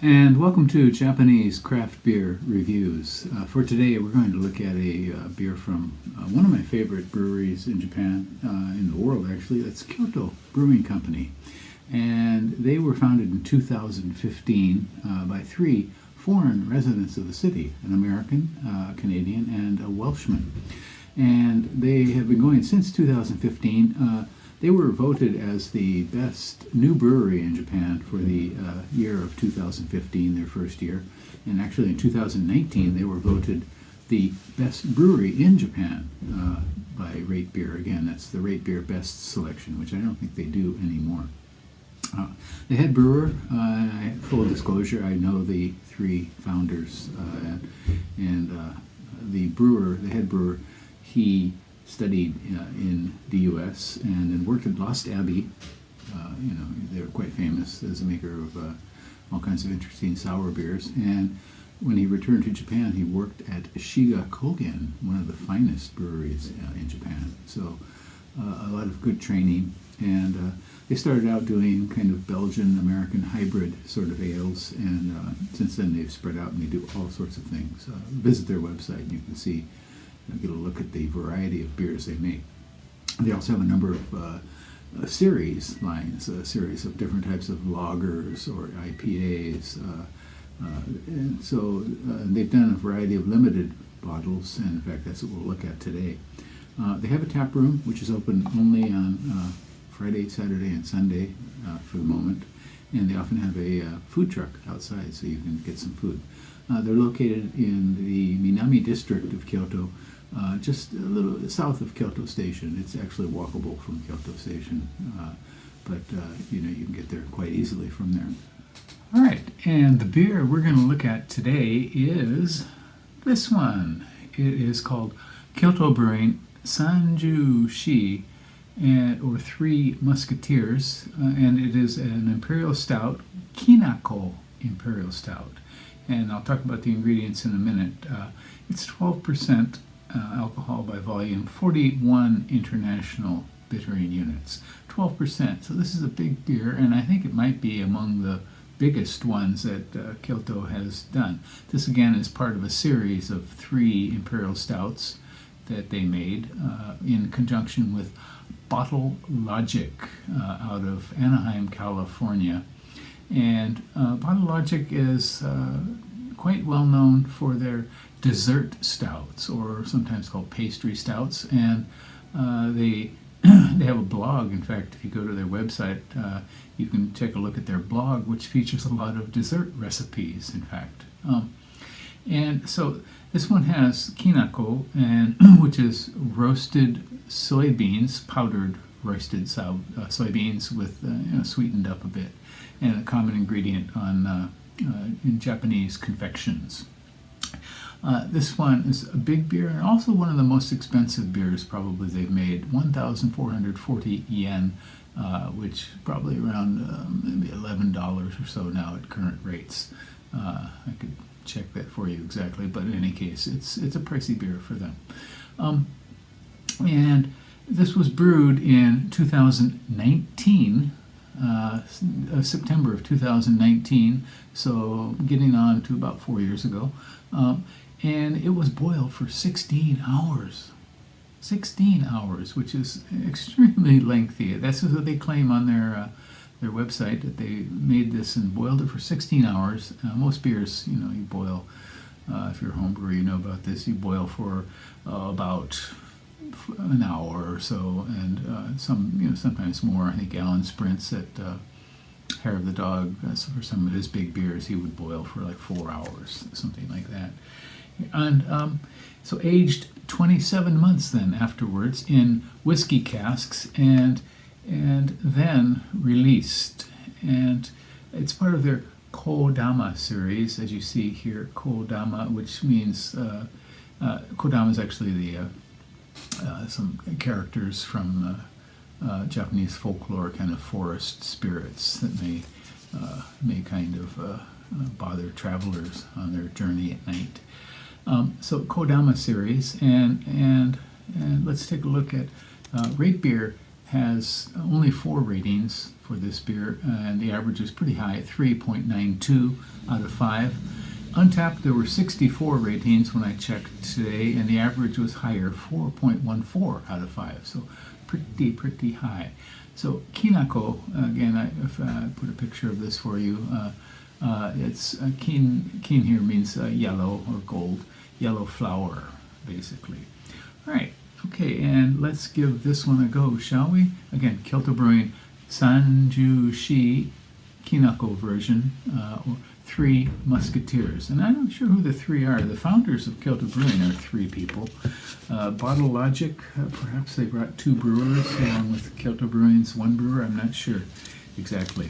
And welcome to Japanese Craft Beer Reviews. For today, we're going to look at a beer from one of my favorite breweries in Japan, in the world actually. That's Kyoto Brewing Company. And they were founded in 2015 by three foreign residents of the city, an American, a Canadian, and a Welshman. And they have been going since 2015. They were voted as the best new brewery in Japan for the year of 2015, their first year. And actually in 2019, they were voted the best brewery in Japan by Rate Beer. Again, that's the Rate Beer Best Selection, which I don't think they do anymore. The head brewer, full disclosure, I know the three founders, and the head brewer, he studied in the U.S. and then worked at Lost Abbey. They were quite famous as a maker of all kinds of interesting sour beers. And when he returned to Japan, he worked at Shiga Kogen, one of the finest breweries in Japan. So a lot of good training. And they started out doing kind of Belgian-American hybrid sort of ales. And since then, they've spread out and they do all sorts of things. Visit their website and you can see, get a look at the variety of beers they make. They also have a number of series lines, a series of different types of lagers or IPAs. And so they've done a variety of limited bottles, and in fact, that's what we'll look at today. They have a tap room, which is open only on Friday, Saturday, and Sunday for the moment. And they often have a food truck outside, so you can get some food. They're located in the Minami district of Kyoto, just a little south of Kyoto Station. It's actually walkable from Kyoto Station, but you can get there quite easily from there. All right, and the beer we're going to look at today is this one. It is called Kyoto Brewing Sanju-shi, or Three Musketeers, and it is an Imperial Stout, Kinako Imperial Stout. And I'll talk about the ingredients in a minute. It's 12% alcohol by volume, 41 international bittering units, 12%. So this is a big beer, and I think it might be among the biggest ones that Kyoto has done. This again is part of a series of 3 Imperial Stouts that they made in conjunction with Bottle Logic out of Anaheim, California. And Bottle Logic is quite well known for their dessert stouts, or sometimes called pastry stouts. And they have a blog. In fact, if you go to their website, you can take a look at their blog, which features a lot of dessert recipes, in fact. And so this one has Kinako, which is roasted soybeans, powdered roasted soybeans with sweetened up a bit, and a common ingredient in Japanese confections. This one is a big beer and also one of the most expensive beers probably they've made, 1,440 yen, which is probably around maybe $11 or so now at current rates. I could check that for you exactly, but in any case, it's a pricey beer for them. And this was brewed in 2019, September of 2019, so getting on to about 4 years ago. And it was boiled for 16 hours. 16 hours, which is extremely lengthy. That's what they claim on their website, that they made this and boiled it for 16 hours. Most beers, you boil, if you're a home brewer, you know about this, you boil for about an hour or so, and sometimes more. I think Alan Sprints at Hair of the Dog, so for some of his big beers, he would boil for like 4 hours, something like that. And so aged 27 months then afterwards in whiskey casks, and then released. And it's part of their Kodama series, as you see here, Kodama, which means Kodama is actually the some characters from Japanese folklore, kind of forest spirits that may kind of bother travelers on their journey at night. So Kodama series, and let's take a look at Rate Beer has only 4 ratings for this beer, and the average is pretty high at 3.92 out of 5. Untapped, there were 64 ratings when I checked today, and the average was higher, 4.14 out of 5. So pretty high. So Kinako, again, I put a picture of this for you. It's kin here means yellow or gold, yellow flower, basically. All right, okay, and let's give this one a go, shall we? Again, Kyoto Brewing, Sanju Shi, Kinako version, or 3 Musketeers. And I'm not sure who the 3 are. The founders of Kyoto Brewing are 3 people. Bottle Logic, perhaps they brought 2 brewers along with Kyoto Brewing's 1 brewer. I'm not sure exactly.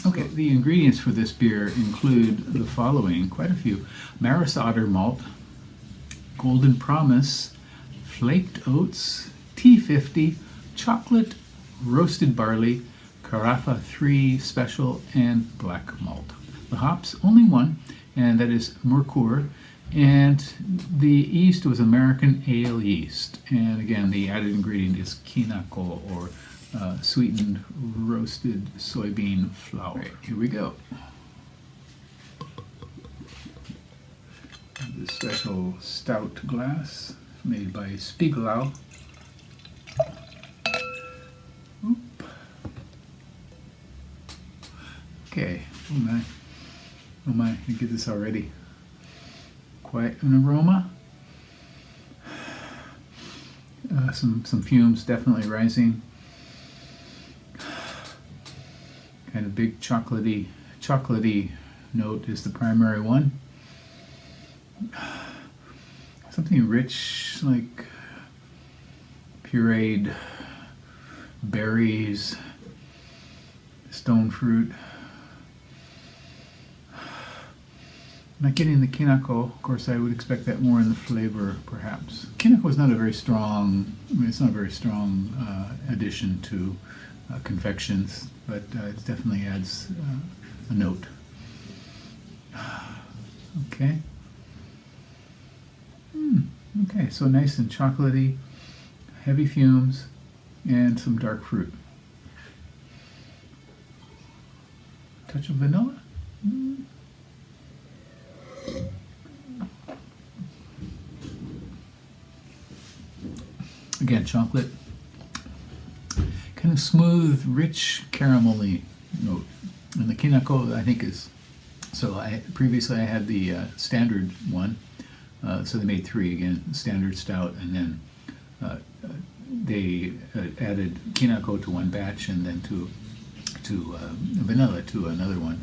Okay, the ingredients for this beer include the following, quite a few. Maris Otter malt, Golden Promise, flaked oats, T50, chocolate, roasted barley, Carafa 3 special, and black malt. The hops, only 1, and that is Mercure. And the yeast was American ale yeast. And again, the added ingredient is Kinako, or sweetened roasted soybean flour. Right, here we go. This special stout glass made by Spiegelau. Oop. Okay, oh my, I get this already. Quite an aroma. Some fumes definitely rising. Kind of big chocolatey note is the primary one. Something rich, like pureed berries, stone fruit. Not getting the Kinako. Of course, I would expect that more in the flavor, perhaps. Kinako is not a very strong. It's not a very strong addition to confections, but it definitely adds a note. Okay. Okay, so nice and chocolatey, heavy fumes, and some dark fruit. Touch of vanilla. Again, chocolate. Kind of smooth, rich, caramelly note. And the Kinako, I think, is... So previously I had the standard one. So they made 3 again, standard stout, and then they added Kinako to 1 batch, and then to vanilla to another one.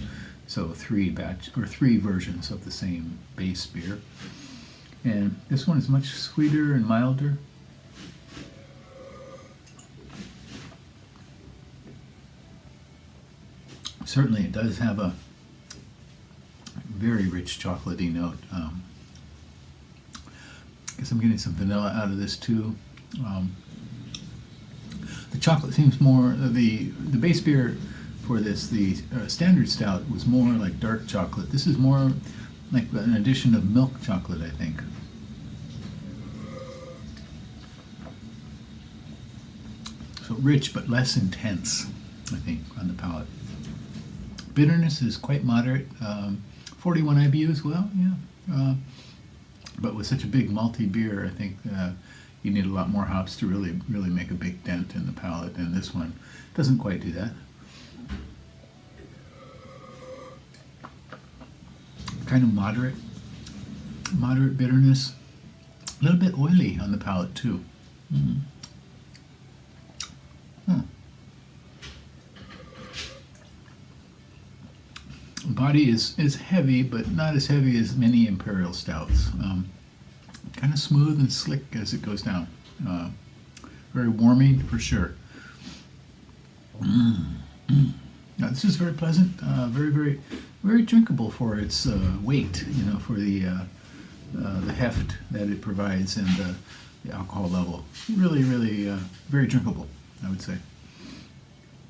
So 3 versions of the same base beer. And this one is much sweeter and milder. Certainly it does have a very rich chocolatey note. I guess I'm getting some vanilla out of this too. The chocolate seems more, the base beer for this, the standard stout, was more like dark chocolate. This is more like an addition of milk chocolate, I think. So rich but less intense, I think, on the palate. Bitterness is quite moderate. 41 IBUs, well, yeah. But with such a big malty beer, I think you need a lot more hops to really make a big dent in the palate, and this one doesn't quite do that. Kind of moderate bitterness. A little bit oily on the palate too. Body is heavy, but not as heavy as many imperial stouts. Kind of smooth and slick as it goes down. Very warming for sure. Now, this is very pleasant. Very drinkable for its weight. You know, for the heft that it provides and the alcohol level. Really, very drinkable, I would say.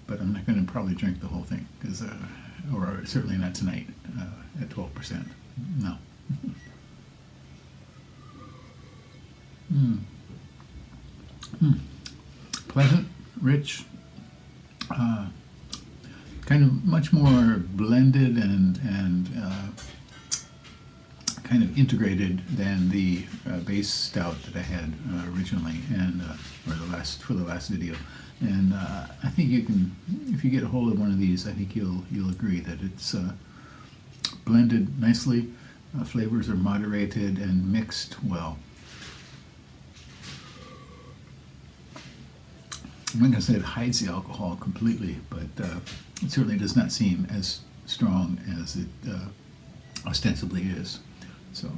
But I'm not going to probably drink the whole thing because. Or certainly not tonight at 12%. No. Pleasant, rich, kind of much more blended and kind of integrated than the base stout that I had originally, and or for the last video. And I think you can, if you get a hold of one of these, I think you'll agree that it's blended nicely. Flavors are moderated and mixed well. I'm not going to say it hides the alcohol completely, but it certainly does not seem as strong as it ostensibly is. So,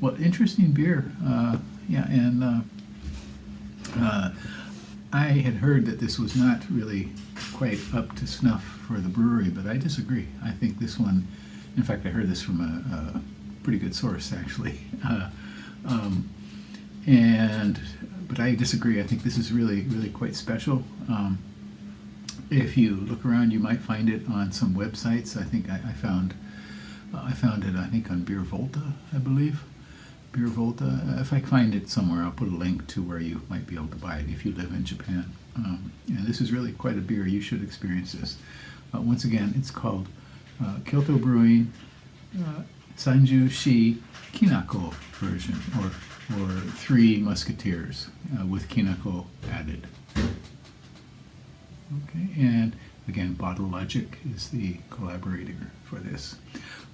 well, interesting beer. Yeah, and I had heard that this was not really quite up to snuff for the brewery, but I disagree. I think this one, in fact, I heard this from a pretty good source, actually. But I disagree. I think this is really, really quite special. If you look around, you might find it on some websites. I think I found it, I think, on Beer Volta, I believe. Beer Volta. If I find it somewhere, I'll put a link to where you might be able to buy it if you live in Japan. And this is really quite a beer. You should experience this. Once again, it's called Kyoto Brewing Sanju Shi Kinako version, or Three Musketeers with Kinako added. Okay, and again, Bottle Logic is the collaborator for this.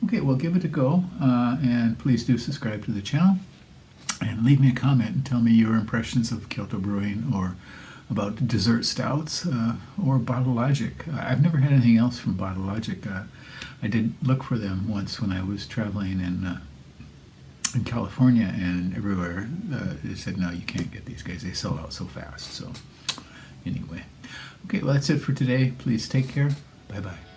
Okay, well, give it a go, and please do subscribe to the channel, and leave me a comment and tell me your impressions of Kyoto Brewing, or about dessert stouts, or Bottle Logic. I've never had anything else from Bottle Logic. I did look for them once when I was traveling in California, and everywhere they said, no, you can't get these guys. They sell out so fast. So anyway, okay, well, that's it for today. Please take care. Bye-bye.